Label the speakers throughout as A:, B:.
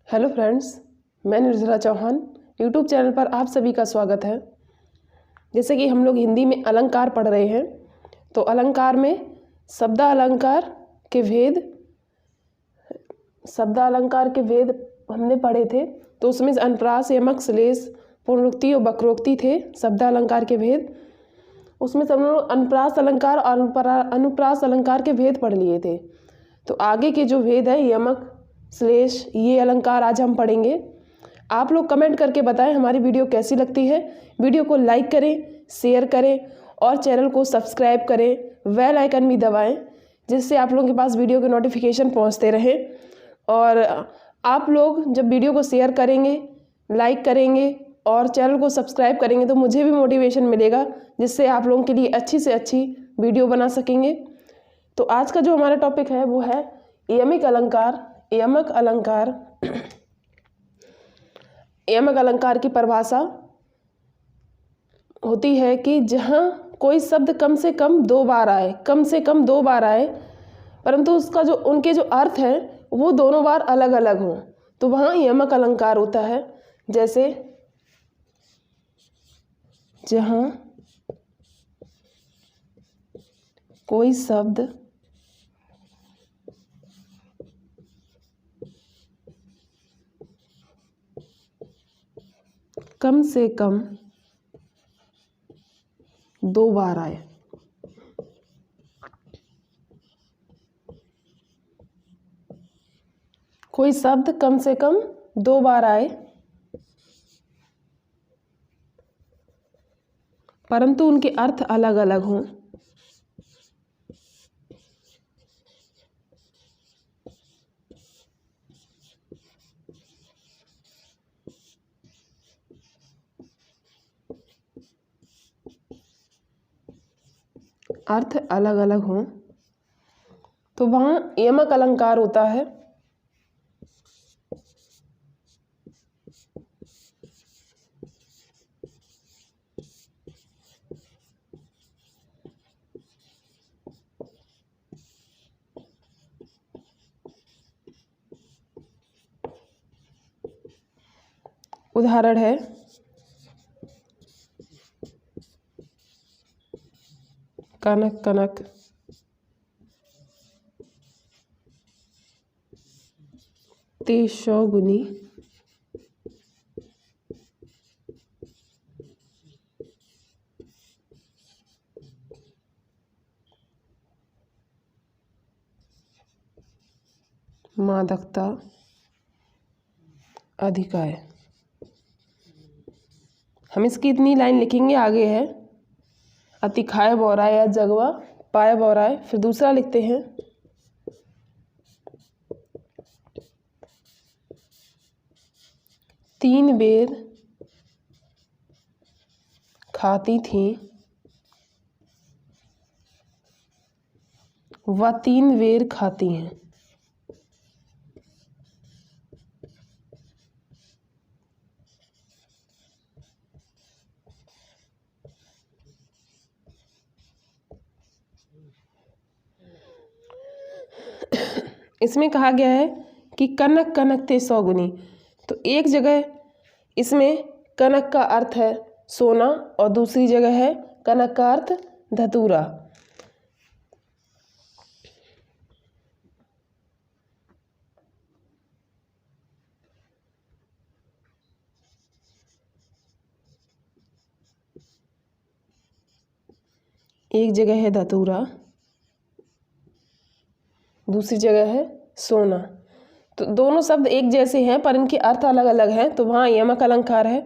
A: Hello friends, मैं निर्जला Chauhan YouTube channel पर आप सभी का स्वागत है। जैसे कि हम लोग हिंदी में अलंकार पढ़ रहे हैं, तो अलंकार में शब्दालंकार के भेद हमने पढ़े थे। तो उसमें अनुप्रास, यमक, श्लेष, पूर्णोक्ति और वक्रोक्ति थे शब्दालंकार के भेद। उसमें सब लोग अनुप्रास अलंकार और अनुप्रास अलंकार के भेद पढ़ लिए थे। तो आगे के जो भेद है यमक, श्लेष, ये अलंकार आज हम पढ़ेंगे। आप लोग कमेंट करके बताएं हमारी वीडियो कैसी लगती है। वीडियो को लाइक करें, शेयर करें और चैनल को सब्सक्राइब करें, बेल आइकन भी दबाएं, जिससे आप लोगों के पास वीडियो के नोटिफिकेशन पहुंचते रहे। और आप लोग जब वीडियो को शेयर करेंगे, लाइक करेंगे और चैनल को सब्सक्राइब करेंगे तो मुझे भी मोटिवेशन मिलेगा, जिससे आप लोगों के लिए अच्छी से अच्छी वीडियो बना सकेंगे। तो आज का जो हमारा टॉपिक है वो है यमक अलंकार। यमक अलंकार की परिभाषा होती है कि जहाँ कोई शब्द कम से कम दो बार आए, परंतु उसका जो उनके जो अर्थ है वो दोनों बार अलग अलग हों, तो वहाँ यमक अलंकार होता है। जैसे जहाँ कोई शब्द कम से कम दो बार आए, कोई शब्द कम से कम दो बार आए परंतु उनके अर्थ अलग अलग हों, तो वहाँ यमक अलंकार होता है। उदाहरण है कनक कनक, ते शौगुनी, मादकता, अधिकाय। हम इसकी इतनी लाइन लिखेंगे। आगे है अतिखाय बौराय या जगवा पाय बौराय। फिर दूसरा लिखते हैं तीन बेर खाती थी व तीन बेर खाती हैं। इसमें कहा गया है कि कनक कनक ते सौगुनी। तो एक जगह इसमें कनक का अर्थ है सोना और दूसरी जगह है कनक का अर्थ धतूरा। एक जगह है धतूरा, दूसरी जगह है सोना। तो दोनों शब्द एक जैसे हैं पर इनके अर्थ अलग अलग हैं, तो वहाँ यमक अलंकार है।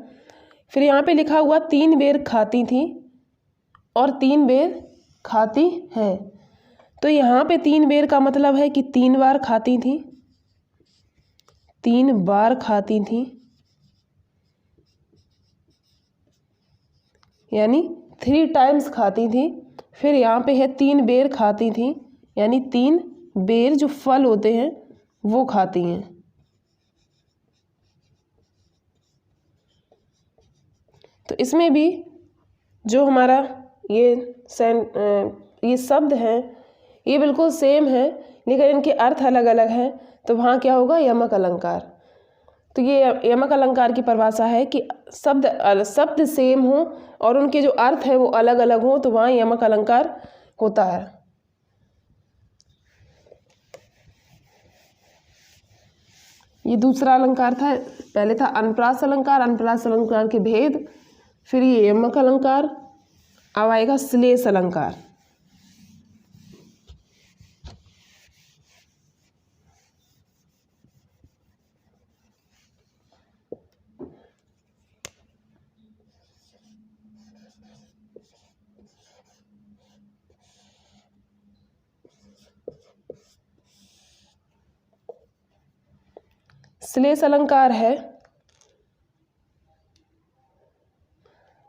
A: फिर यहाँ पे लिखा हुआ तीन बेर खाती थी और तीन बेर खाती हैं। तो यहाँ पे तीन बेर का मतलब है कि तीन बार खाती थी, तीन बार खाती थी, यानी 3 टाइम्स खाती थी। फिर यहाँ पे है तीन बेर खाती थी, यानी तीन बेर जो फल होते हैं वो खाती हैं। तो इसमें भी जो हमारा ये शब्द हैं ये बिल्कुल सेम है, लेकिन इनके अर्थ अलग अलग हैं, तो वहाँ क्या होगा यमक अलंकार। तो ये यमक अलंकार की परिभाषा है कि शब्द सेम हो और उनके जो अर्थ है वो अलग अलग हो, तो वहाँ यमक अलंकार होता है। ये दूसरा अलंकार था। पहले था अनुप्रास अलंकार, अनुप्रास अलंकार के भेद, फिर ये यमक अलंकार, अब आएगा श्लेष अलंकार। श्लेष अलंकार है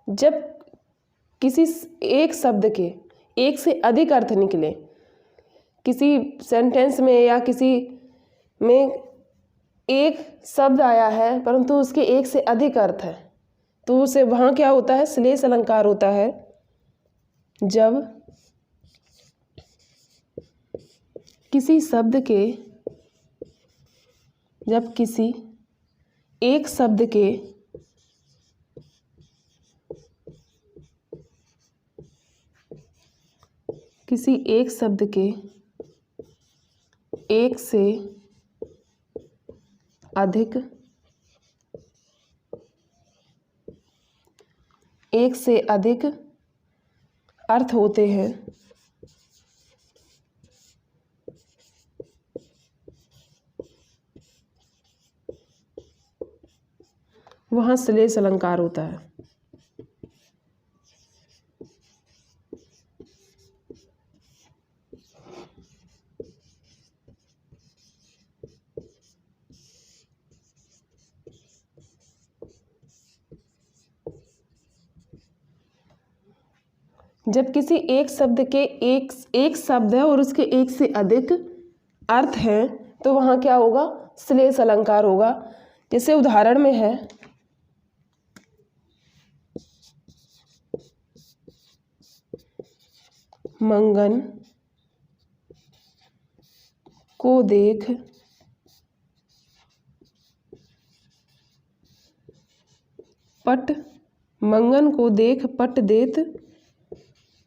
A: जब किसी एक शब्द के एक से अधिक अर्थ निकले, किसी सेंटेंस में या किसी में एक शब्द आया है परंतु उसके एक से अधिक अर्थ है, तो उसे वहाँ क्या होता है, श्लेष अलंकार होता है। जब किसी एक शब्द के एक से अधिक अर्थ होते हैं, वहाँ श्लेष अलंकार होता है। जब किसी एक शब्द के एक शब्द है और उसके एक से अधिक अर्थ हैं, तो वहाँ क्या होगा, श्लेष अलंकार होगा। जैसे उदाहरण में है, मंगन को देख पट देत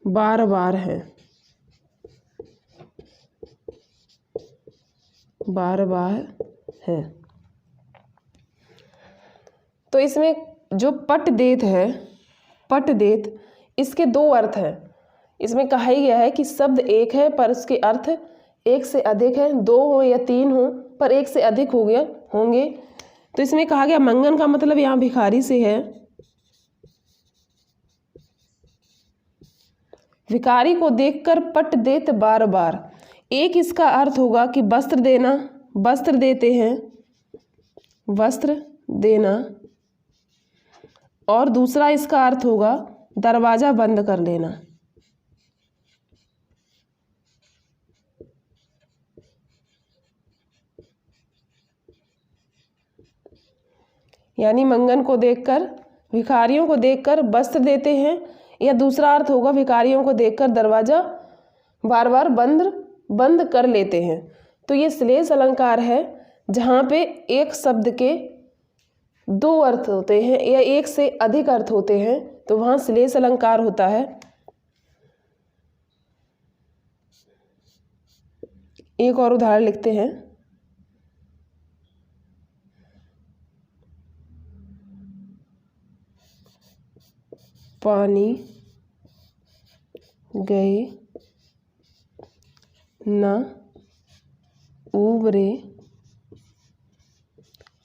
A: बार बार है। तो इसमें जो पट देत है, पट देत, इसके दो अर्थ हैं। इसमें कहा ही गया है कि शब्द एक है पर उसके अर्थ एक से अधिक है, दो हो या तीन हो पर एक से अधिक होंगे। तो इसमें कहा गया मंगन का मतलब यहाँ भिखारी से है। भिखारी को देखकर पट देत बार बार, एक इसका अर्थ होगा कि वस्त्र देना, वस्त्र देते हैं, वस्त्र देना, और दूसरा इसका अर्थ होगा दरवाजा बंद कर लेना। यानी मंगन को देखकर, भिखारियों को देखकर वस्त्र देते हैं, या दूसरा अर्थ होगा भिखारियों को देखकर दरवाजा बार बार बंद कर लेते हैं। तो ये श्लेष अलंकार है जहाँ पे एक शब्द के दो अर्थ होते हैं या एक से अधिक अर्थ होते हैं, तो वहाँ श्लेष अलंकार होता है। एक और उदाहरण लिखते हैं, पानी गए न उबरे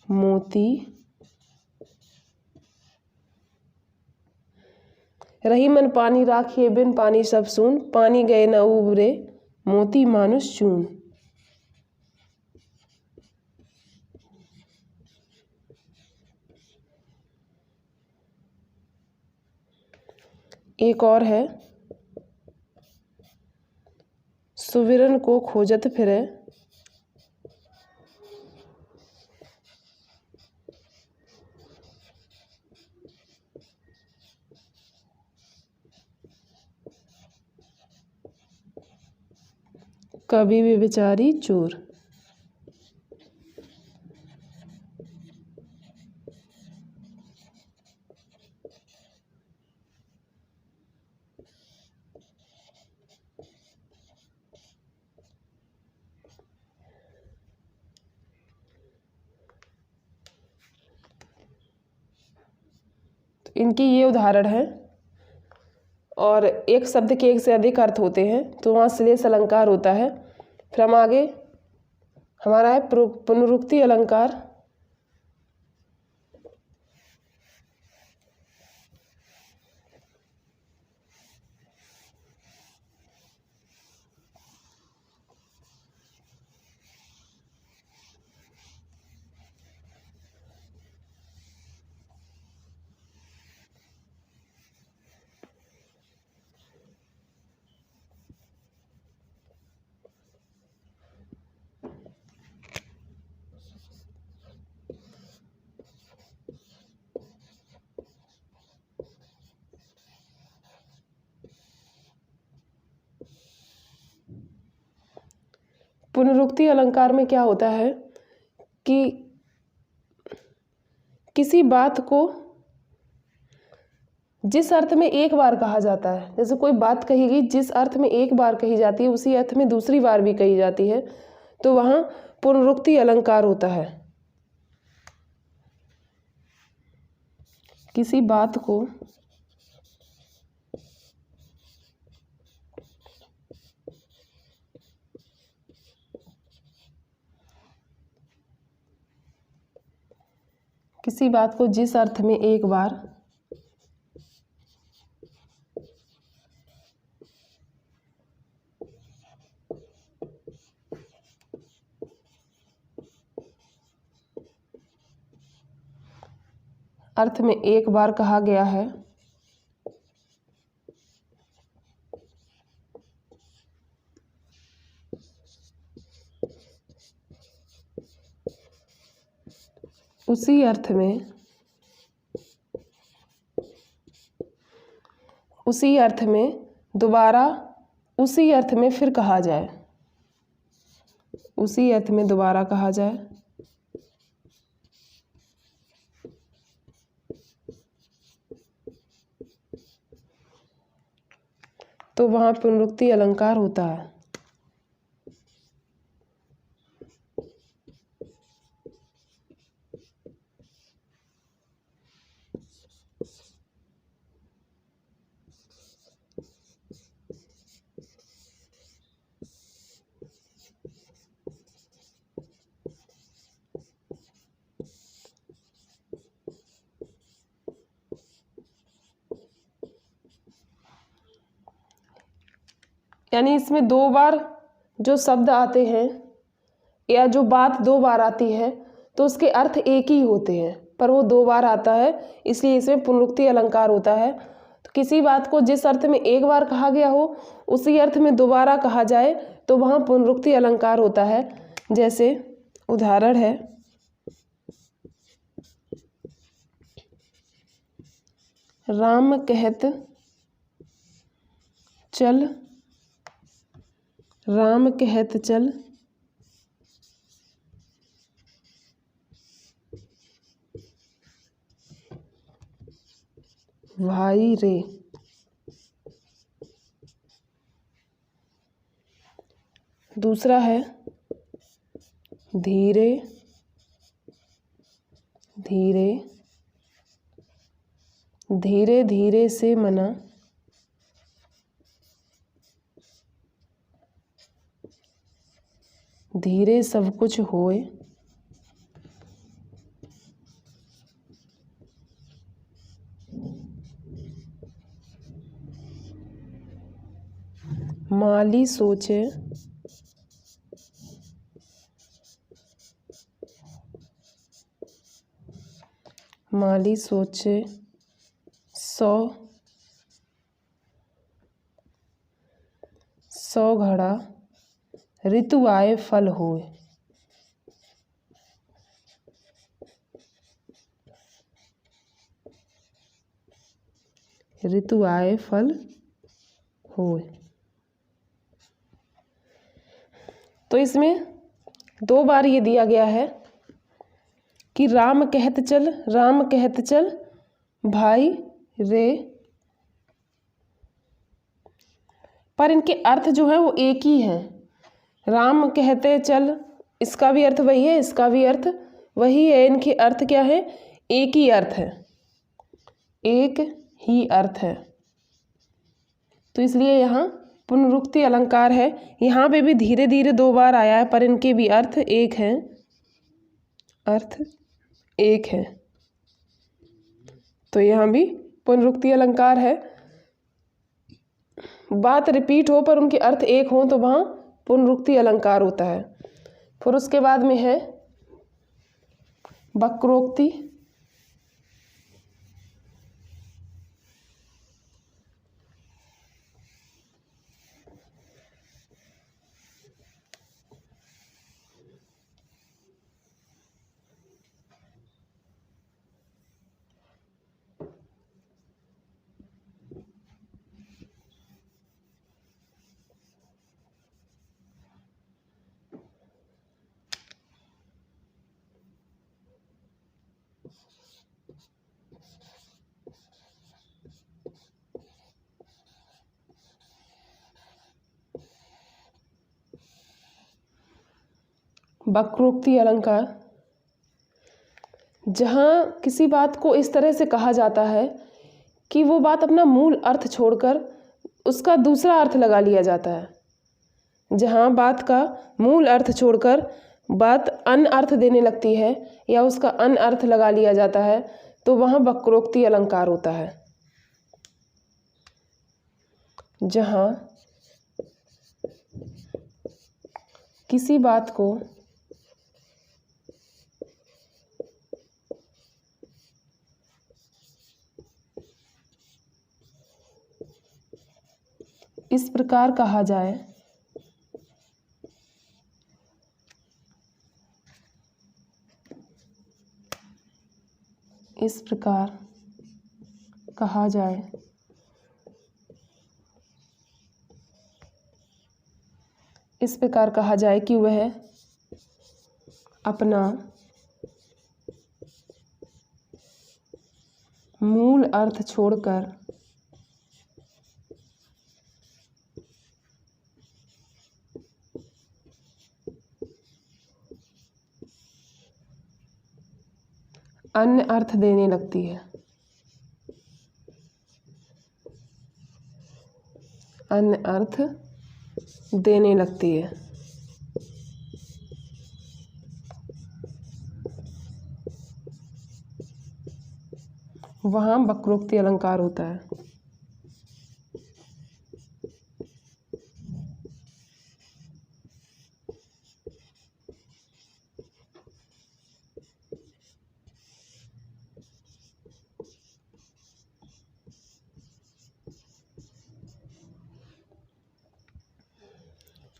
A: मोती, रही मन पानी राखिए बिन पानी सब सून, पानी गए न उबरे मोती मानुष चून। एक और है, सुविरन को खोजत फिरे, कभी भी बेचारी चोर। इनकी ये उदाहरण है। और एक शब्द के एक से अधिक अर्थ होते हैं तो वहाँ श्लेष अलंकार होता है। फिर हम आगे, हमारा है पुनरुक्ति अलंकार। पुनरुक्ति अलंकार में क्या होता है कि किसी बात को जिस अर्थ में एक बार कहा जाता है, जैसे कोई बात कही गई जिस अर्थ में एक बार कही जाती है उसी अर्थ में दूसरी बार भी कही जाती है, तो वहाँ पुनरुक्ति अलंकार होता है। किसी बात को जिस अर्थ में एक बार कहा गया है, उसी अर्थ में दोबारा उसी अर्थ में फिर कहा जाए, उसी अर्थ में दोबारा कहा जाए, तो वहाँ पुनरुक्ति अलंकार होता है। यानी इसमें दो बार जो शब्द आते हैं या जो बात दो बार आती है तो उसके अर्थ एक ही होते हैं, पर वो दो बार आता है, इसलिए इसमें पुनरुक्ति अलंकार होता है। तो किसी बात को जिस अर्थ में एक बार कहा गया हो उसी अर्थ में दोबारा कहा जाए तो वहाँ पुनरुक्ति अलंकार होता है। जैसे उदाहरण है, राम कहत चल, राम कहत चल, भाई रे। दूसरा है धीरे धीरे, धीरे धीरे से मना, धीरे सब कुछ होए, माली सोचे, माली सोचे सौ घड़ा, ऋतु आए फल होए। ऋतु आए फल होए। तो इसमें दो बार ये दिया गया है कि राम कहत चल, राम कहत चल, भाई रे, पर इनके अर्थ जो है वो एक ही है। राम कहते चल, इसका भी अर्थ वही है, इसका भी अर्थ वही है, इनके अर्थ क्या है, एक ही अर्थ है। एक ही अर्थ है। तो इसलिए यहाँ पुनरुक्ति अलंकार है। यहाँ पे भी धीरे धीरे 2 बार आया है, पर इनके भी अर्थ एक हैं, अर्थ एक है। तो यहाँ भी पुनरुक्ति अलंकार है। बात रिपीट हो पर उनके अर्थ एक हो तो वहाँ पुनरुक्ति अलंकार होता है। फिर उसके बाद में है वक्रोक्ति। वक्रोक्ति अलंकार, जहाँ किसी बात को इस तरह से कहा जाता है कि वो बात अपना मूल अर्थ छोड़कर उसका दूसरा अर्थ लगा लिया जाता है। जहाँ बात का मूल अर्थ छोड़कर बात अन्य अर्थ देने लगती है या उसका अन्य अर्थ लगा लिया जाता है, तो वहाँ वक्रोक्ति अलंकार होता है। जहाँ किसी बात को इस प्रकार कहा जाए, इस प्रकार कहा जाए, इस प्रकार कहा जाए कि वह अपना मूल अर्थ छोड़कर अन्य अर्थ देने लगती है, अन्य अर्थ देने लगती है। वहाँ वक्रोक्ति अलंकार होता है।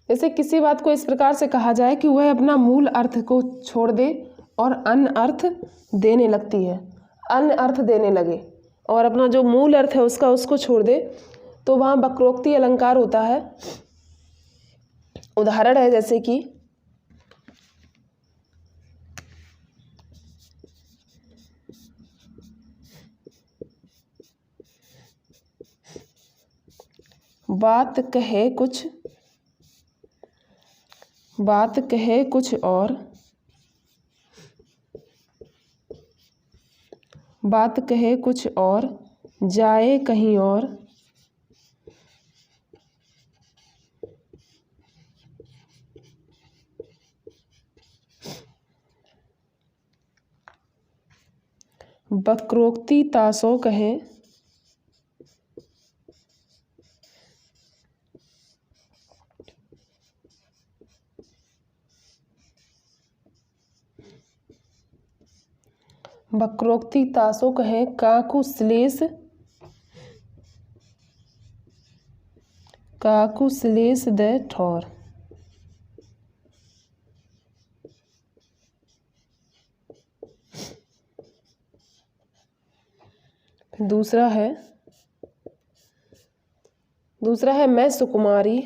A: जैसे किसी बात को इस प्रकार से कहा जाए कि वह अपना मूल अर्थ को छोड़ दे और अन्य अर्थ देने लगती है, अन्य अर्थ देने लगे और अपना जो मूल अर्थ है उसको छोड़ दे, तो वहाँ वक्रोक्ति अलंकार होता है। उदाहरण है जैसे कि बात कहे कुछ और, बात कहे कुछ और जाए कहीं और, वक्रोक्ति तासो कहे, वक्रोक्ति तासो कहे काकु श्लेष दे ठौर। दूसरा है मैं सुकुमारी,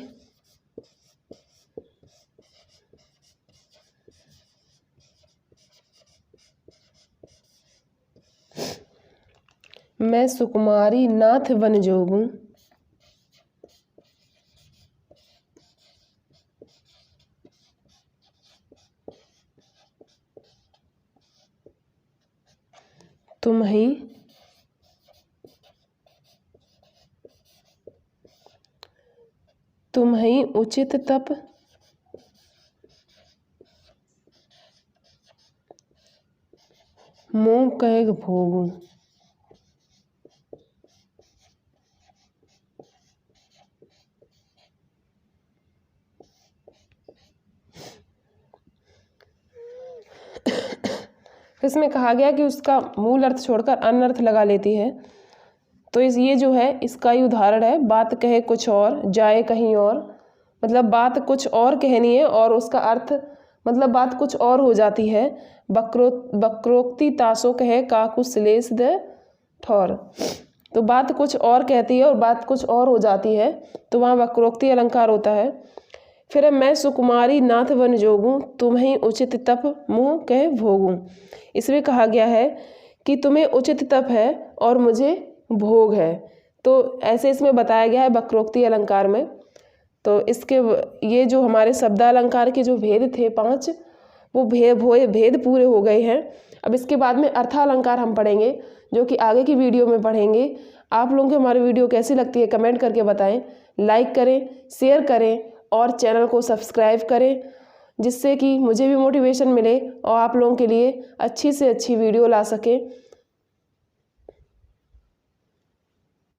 A: मैं सुकुमारी नाथ बन जोगूं। तुम ही उचित तप मोह कह भोगूं। इसमें कहा गया कि उसका मूल अर्थ छोड़कर अन्य अर्थ लगा लेती है। तो ये जो है इसका ही उदाहरण है, बात कहे कुछ और जाए कहीं और। मतलब बात कुछ और कहनी है और उसका अर्थ मतलब बात कुछ और हो जाती है। वक्रोक्ति तासो कहे काकु श्लेष द ठौर। तो बात कुछ और कहती है और बात कुछ और हो जाती है, तो वहाँ वक्रोक्ति अलंकार होता है। फिर मैं सुकुमारी नाथ वन जोगूं, तुम्हें उचित तप मुँह कह भोगूं। इसमें कहा गया है कि तुम्हें उचित तप है और मुझे भोग है। तो ऐसे इसमें बताया गया है वक्रोक्ति अलंकार में। तो इसके ये जो हमारे शब्दालंकार के जो भेद थे 5, वो भेद पूरे हो गए हैं। अब इसके बाद में अर्थालंकार हम पढ़ेंगे, जो कि आगे की वीडियो में पढ़ेंगे। आप लोगों को हमारी वीडियो कैसी लगती है कमेंट करके बताएं, लाइक करें, शेयर करें और चैनल को सब्सक्राइब करें, जिससे कि मुझे भी मोटिवेशन मिले और आप लोगों के लिए अच्छी से अच्छी वीडियो ला सकें।